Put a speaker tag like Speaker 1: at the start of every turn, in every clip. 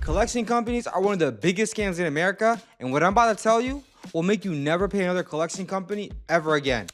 Speaker 1: Collection companies are one of the biggest scams in America, and what I'm about to tell you will make you never pay another collection company ever again.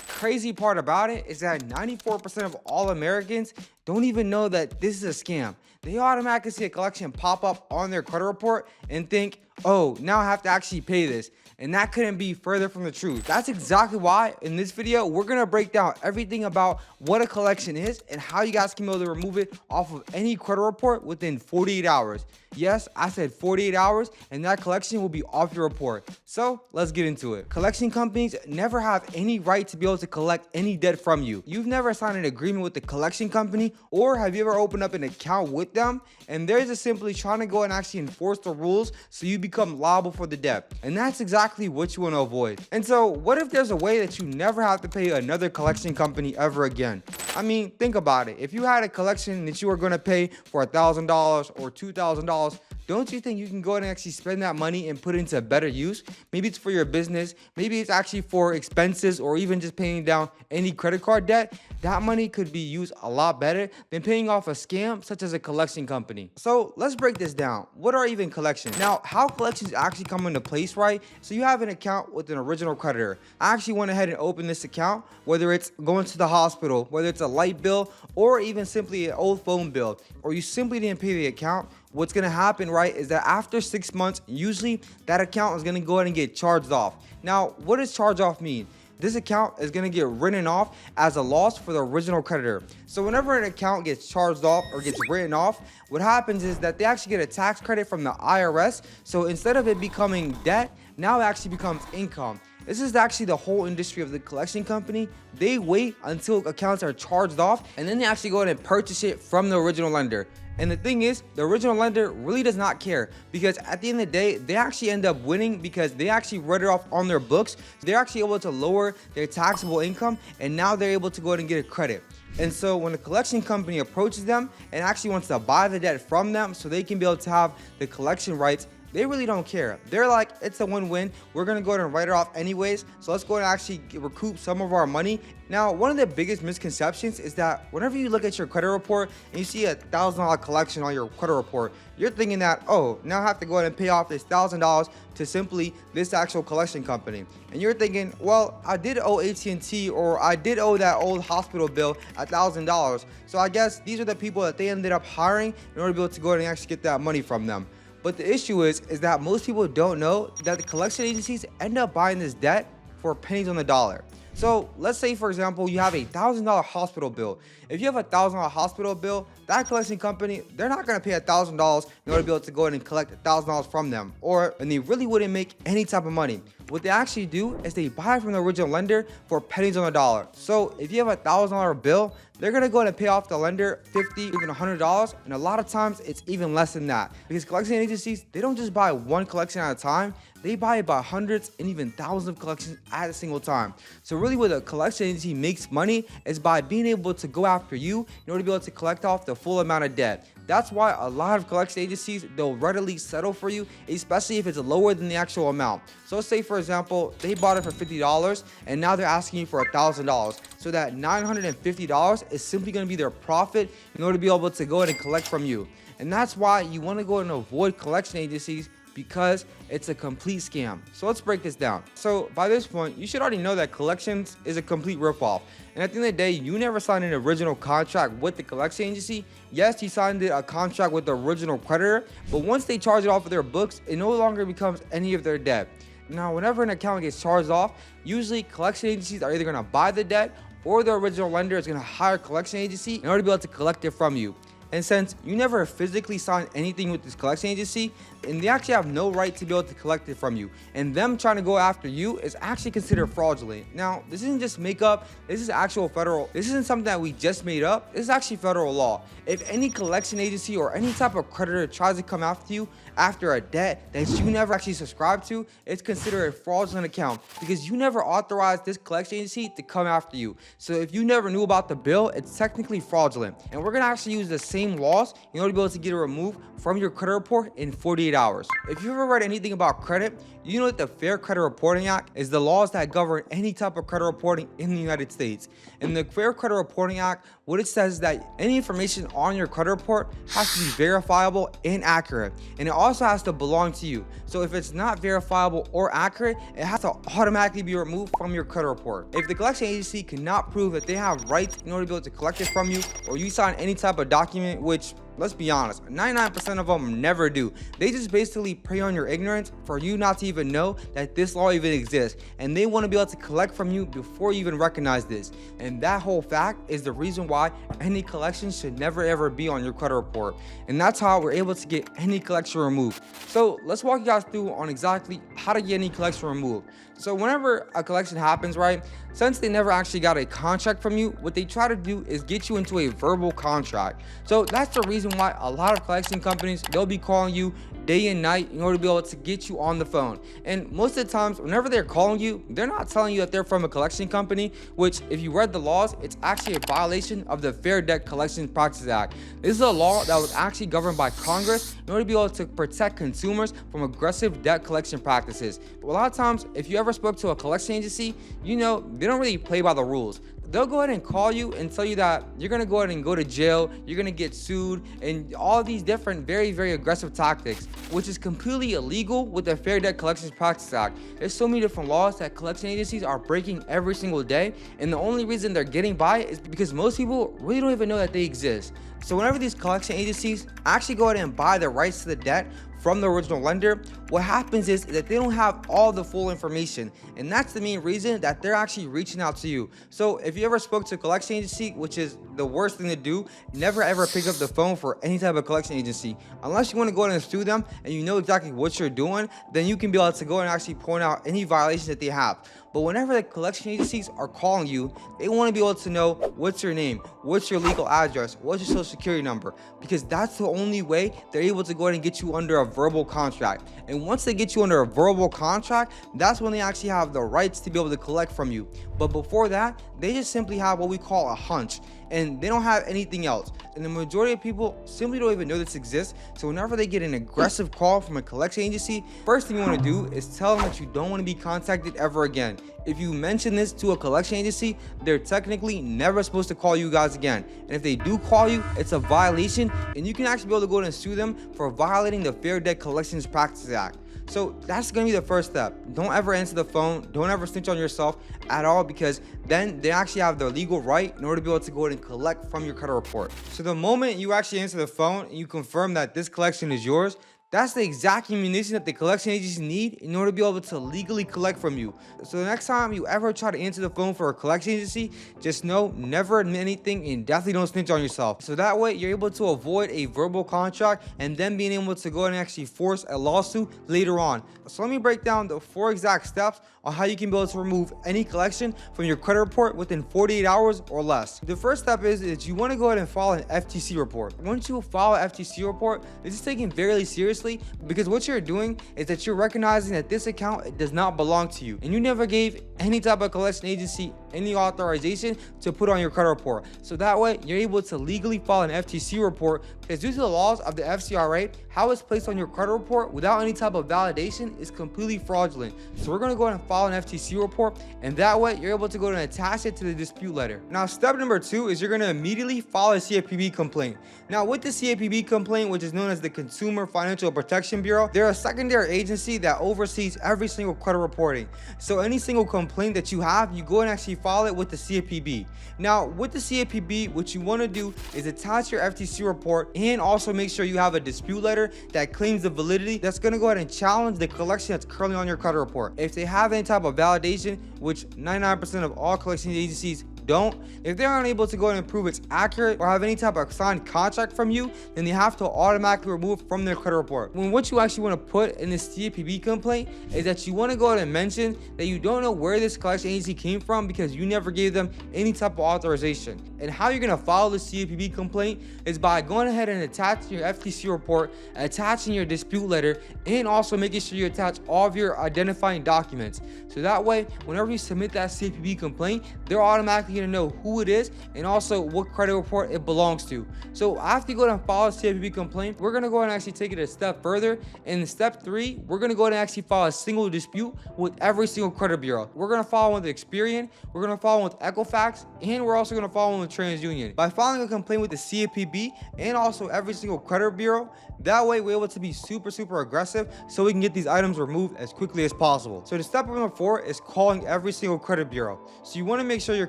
Speaker 1: Crazy part about it is that 94% of all Americans don't even know that this is a scam. They automatically see a collection pop up on their credit report and think, oh, now I have to actually pay this. And that couldn't be further from the truth. That's exactly why in this video, we're gonna break down everything about what a collection is and how you guys can be able to remove it off of any credit report within 48 hours. Yes, I said 48 hours, and that collection will be off your report. So let's get into it. Collection companies never have any right to be able to collect any debt from you. You've never signed an agreement with the collection company, or have you ever opened up an account with them and they're just simply trying to go and actually enforce the rules so you become liable for the debt. And that's exactly what you want to avoid. And so what if there's a way that you never have to pay another collection company ever again? I mean, think about it. If you had a collection that you were going to pay for $1,000 or $2,000, don't you think you can go and actually spend that money and put it into better use? Maybe it's for your business, maybe it's actually for expenses, or even just paying down any credit card debt. That money could be used a lot better than paying off a scam such as a collection company. So let's break this down. What are even collections? Now, how collections actually come into place, right? So you have an account with an original creditor. I actually went ahead and opened this account, whether it's going to the hospital, whether it's a light bill, or even simply an old phone bill, or you simply didn't pay the account. What's gonna happen, right, is that after 6 months, usually that account is gonna go ahead and get charged off. Now, what does charge off mean? This account is gonna get written off as a loss for the original creditor. So whenever an account gets charged off or gets written off, what happens is that they actually get a tax credit from the IRS. So instead of it becoming debt, now it actually becomes income. This is actually the whole industry of the collection company. They wait until accounts are charged off, and then they actually go ahead and purchase it from the original lender. And the thing is, the original lender really does not care, because at the end of the day, they actually end up winning because they actually write it off on their books. They're actually able to lower their taxable income, and now they're able to go ahead and get a credit. And so when a collection company approaches them and actually wants to buy the debt from them so they can be able to have the collection rights, they really don't care. They're like, it's a win-win. We're gonna go ahead and write it off anyways, so let's go ahead and actually recoup some of our money. Now, one of the biggest misconceptions is that whenever you look at your credit report and you see a $1,000 collection on your credit report, you're thinking that, oh, now I have to go ahead and pay off this $1,000 to simply this actual collection company. And you're thinking, well, I did owe AT&T, or I did owe that old hospital bill $1,000. So I guess these are the people that they ended up hiring in order to be able to go ahead and actually get that money from them. But the issue is that most people don't know that the collection agencies end up buying this debt for pennies on the dollar. So let's say, for example, you have a $1,000 hospital bill. If you have a $1,000 hospital bill, that collection company, they're not going to pay $1,000 in order to be able to go ahead and collect $1,000 from them, and they really wouldn't make any type of money. What they actually do is they buy from the original lender for pennies on the dollar. So if you have a $1,000 bill, they're gonna go ahead and pay off the lender $50, even $100, and a lot of times it's even less than that, because collection agencies, they don't just buy one collection at a time. They buy it by hundreds and even thousands of collections at a single time. So really what a collection agency makes money is by being able to go after you in order to be able to collect off the full amount of debt. That's why a lot of collection agencies, they'll readily settle for you, especially if it's lower than the actual amount. So let's say, for example, they bought it for $50 and now they're asking you for $1,000. So that $950 is simply going to be their profit in order to be able to go ahead and collect from you. And that's why you want to go and avoid collection agencies, because it's a complete scam. So let's break this down. So by this point, you should already know that collections is a complete ripoff. And at the end of the day, you never signed an original contract with the collection agency. Yes, you signed a contract with the original creditor, but once they charge it off of their books, it no longer becomes any of their debt. Now, whenever an account gets charged off, usually collection agencies are either gonna buy the debt, or the original lender is gonna hire a collection agency in order to be able to collect it from you. And since you never physically signed anything with this collection agency, and they actually have no right to be able to collect it from you, and them trying to go after you is actually considered fraudulent. Now, this isn't just makeup, this is actual federal. This isn't something that we just made up. This is actually federal law. If any collection agency or any type of creditor tries to come after you after a debt that you never actually subscribed to, it's considered a fraudulent account, because you never authorized this collection agency to come after you. So if you never knew about the bill, it's technically fraudulent. And we're gonna actually use the same same laws in order to be able to get it removed from your credit report in 48 hours. If you ever read anything about credit, you know that the Fair Credit Reporting Act is the laws that govern any type of credit reporting in the United States. In the Fair Credit Reporting Act, what it says is that any information on your credit report has to be verifiable and accurate, and it also has to belong to you. So if it's not verifiable or accurate, it has to automatically be removed from your credit report. If the collection agency cannot prove that they have rights in order to be able to collect it from you, or you sign any type of document, which, let's be honest, 99% of them never do. They just basically prey on your ignorance for you not to even know that this law even exists, and they want to be able to collect from you before you even recognize this. And that whole fact is the reason why any collection should never ever be on your credit report. And that's how we're able to get any collection removed. So let's walk you guys through on exactly how to get any collection removed. So whenever a collection happens, right, since they never actually got a contract from you, what they try to do is get you into a verbal contract. So that's the reason why a lot of collection companies, they'll be calling you day and night in order to be able to get you on the phone. And most of the times, whenever they're calling you, they're not telling you that they're from a collection company, which, if you read the laws, it's actually a violation of the Fair Debt Collection Practices Act. This is a law that was actually governed by Congress in order to be able to protect consumers from aggressive debt collection practices. But a lot of times, if you ever spoke to a collection agency, you know they don't really play by the rules. They'll go ahead and call you and tell you that you're going to go ahead and go to jail, you're going to get sued, and all these different very, very aggressive tactics, which is completely illegal with the Fair Debt Collection Practices Act. There's so many different laws that collection agencies are breaking every single day, and the only reason they're getting by is because most people really don't even know that they exist. So whenever these collection agencies actually go ahead and buy the rights to the debt from the original lender, what happens is that they don't have all the full information, and that's the main reason that they're actually reaching out to you. So if you ever spoke to a collection agency, which is the worst thing to do, never ever pick up the phone for any type of collection agency unless you want to go ahead and sue them and you know exactly what you're doing. Then you can be able to go and actually point out any violations that they have. But whenever the collection agencies are calling you, they want to be able to know what's your name, what's your legal address, what's your social security number, because that's the only way they're able to go ahead and get you under a verbal contract. And once they get you under a verbal contract, that's when they actually have the rights to be able to collect from you. But before that, they just simply have what we call a hunch, and they don't have anything else. And the majority of people simply don't even know this exists. So whenever they get an aggressive call from a collection agency, first thing you want to do is tell them that you don't want to be contacted ever again. If you mention this to a collection agency, they're technically never supposed to call you guys again. And if they do call you, it's a violation, and you can actually be able to go and sue them for violating the Fair Debt Collections Practices Act. So that's going to be the first step. Don't ever answer the phone. Don't ever snitch on yourself at all, because then they actually have the legal right in order to be able to go ahead and collect from your credit report. So the moment you actually answer the phone and you confirm that this collection is yours, that's the exact ammunition that the collection agencies need in order to be able to legally collect from you. So the next time you ever try to answer the phone for a collection agency, just know, never admit anything, and definitely don't snitch on yourself. So that way you're able to avoid a verbal contract and then being able to go ahead and actually force a lawsuit later on. So let me break down the 4 exact steps on how you can be able to remove any collection from your credit report within 48 hours or less. The first step is you want to go ahead and file an FTC report. Once you file an FTC report, this is taken very seriously, because what you're doing is that you're recognizing that this account does not belong to you, and you never gave any type of collection agency any authorization to put on your credit report. So that way you're able to legally file an FTC report, because due to the laws of the FCRA, how it's placed on your credit report without any type of validation is completely fraudulent. So we're going to go ahead and file an FTC report, and that way you're able to go ahead and attach it to the dispute letter. Now step number 2 is you're going to immediately file a CFPB complaint. Now with the CFPB complaint, which is known as the Consumer Financial Protection Bureau, they're a secondary agency that oversees every single credit reporting. So any single complaint that you have, you go and actually file it with the CFPB. Now with the CFPB, what you want to do is attach your FTC report and also make sure you have a dispute letter that claims the validity that's going to go ahead and challenge the collection that's currently on your credit report. If they have any type of validation, which 99% of all collection agencies don't, if they're unable to go ahead and prove it's accurate or have any type of signed contract from you, then they have to automatically remove from their credit report. When what you actually want to put in this CFPB complaint is that you want to go ahead and mention that you don't know where this collection agency came from because you never gave them any type of authorization. And how you're going to file the CFPB complaint is by going ahead and attaching your FTC report, attaching your dispute letter, and also making sure you attach all of your identifying documents. So that way, whenever you submit that CFPB complaint, they're automatically asking you to know who it is and also what credit report it belongs to. So after you go ahead and file a CFPB complaint, we're going to go ahead and actually take it a step further. In step 3, we're going to go ahead and actually file a single dispute with every single credit bureau. We're going to file one with Experian, we're going to file one with Equifax, and we're also going to file one with TransUnion. By filing a complaint with the CFPB and also every single credit bureau, that way we're able to be super aggressive so we can get these items removed as quickly as possible. So the step number 4 is calling every single credit bureau. So you want to make sure you're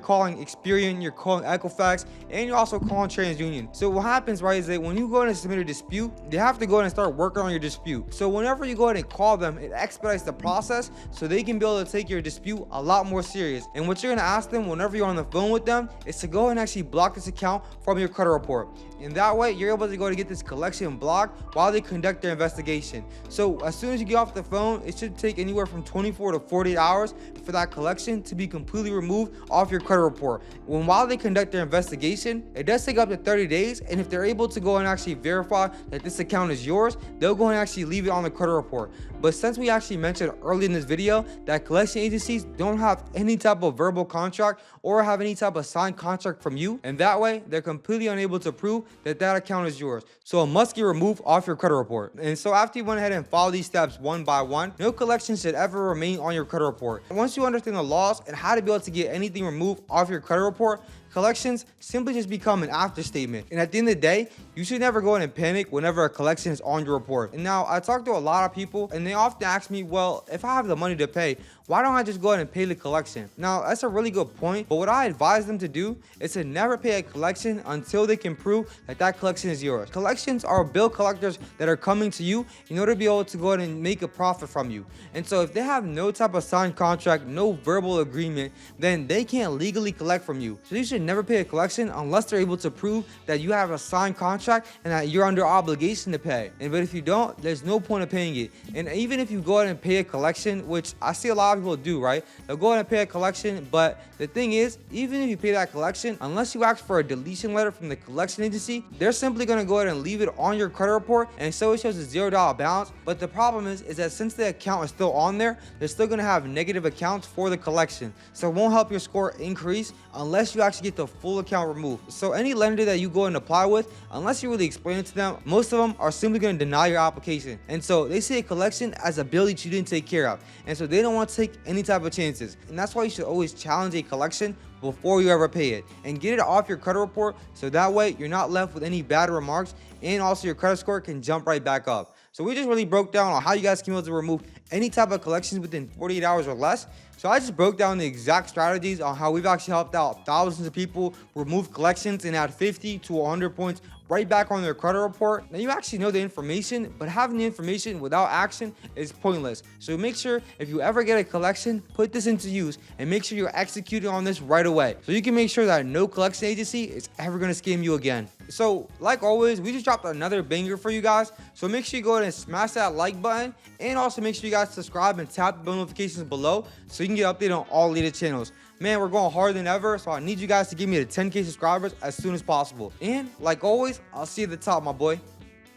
Speaker 1: calling Experian, you're calling Equifax, and you're also calling TransUnion. So what happens, right, is that when you go ahead and submit a dispute, they have to go ahead and start working on your dispute. So whenever you go ahead and call them, it expedites the process so they can be able to take your dispute a lot more serious. And what you're going to ask them whenever you're on the phone with them is to go ahead and actually block this account from your credit report. And that way you're able to go to get this collection blocked while they conduct their investigation. So as soon as you get off the phone, it should take anywhere from 24 to 48 hours for that collection to be completely removed off your credit report. While they conduct their investigation, it does take up to 30 days, and if they're able to go and actually verify that this account is yours, they'll go and actually leave it on the credit report. But since we actually mentioned early in this video that collection agencies don't have any type of verbal contract or have any type of signed contract from you, and that way they're completely unable to prove that that account is yours, so it must get removed off your credit report. And so after you went ahead and follow these steps one by one, no collection should ever remain on your credit report. And once you understand the laws and how to be able to get anything removed off your credit report, collections simply just become an after statement. And at the end of the day, you should never go in and panic whenever a collection is on your report. And now I talk to a lot of people and they often ask me, well, if I have the money to pay, why don't I just go ahead and pay the collection? Now that's a really good point, but what I advise them to do is to never pay a collection until they can prove that that collection is yours. Collections are bill collectors that are coming to you in order to be able to go ahead and make a profit from you. And so if they have no type of signed contract, no verbal agreement, then they can't legally collect from you. So you should never pay a collection unless they're able to prove that you have a signed contract and that you're under obligation to pay. But if you don't, there's no point of paying it. And even if you go ahead and pay a collection, which I see a lot of people do, right? They'll go ahead and pay a collection, but the thing is, even if you pay that collection, unless you ask for a deletion letter from the collection agency, they're simply going to go ahead and leave it on your credit report, and so it shows a $0 balance. But the problem is that since the account is still on there, they're still going to have negative accounts for the collection, so it won't help your score increase unless you actually get the full account removed. So any lender that you go and apply with, unless you really explain it to them, most of them are simply going to deny your application. And so they see a collection as a bill that you didn't take care of, and so they don't want to take any type of chances. And that's why you should always challenge a collection before you ever pay it and get it off your credit report, so that way you're not left with any bad remarks, and also your credit score can jump right back up. So we just really broke down on how you guys can be able to remove any type of collections within 48 hours or less. So I just broke down the exact strategies on how we've actually helped out thousands of people remove collections and add 50 to 100 points right back on their credit report. Now you actually know the information, but having the information without action is pointless. So make sure if you ever get a collection, put this into use and make sure you're executing on this right away, so you can make sure that no collection agency is ever going to scam you again. So like always, we just dropped another banger for you guys, so make sure you go ahead and smash that like button, and also make sure you guys subscribe and tap the bell notifications below so you can get updated on all latest channels. Man, we're going harder than ever, so I need you guys to give me the 10K subscribers as soon as possible. And like always, I'll see you at the top, my boy.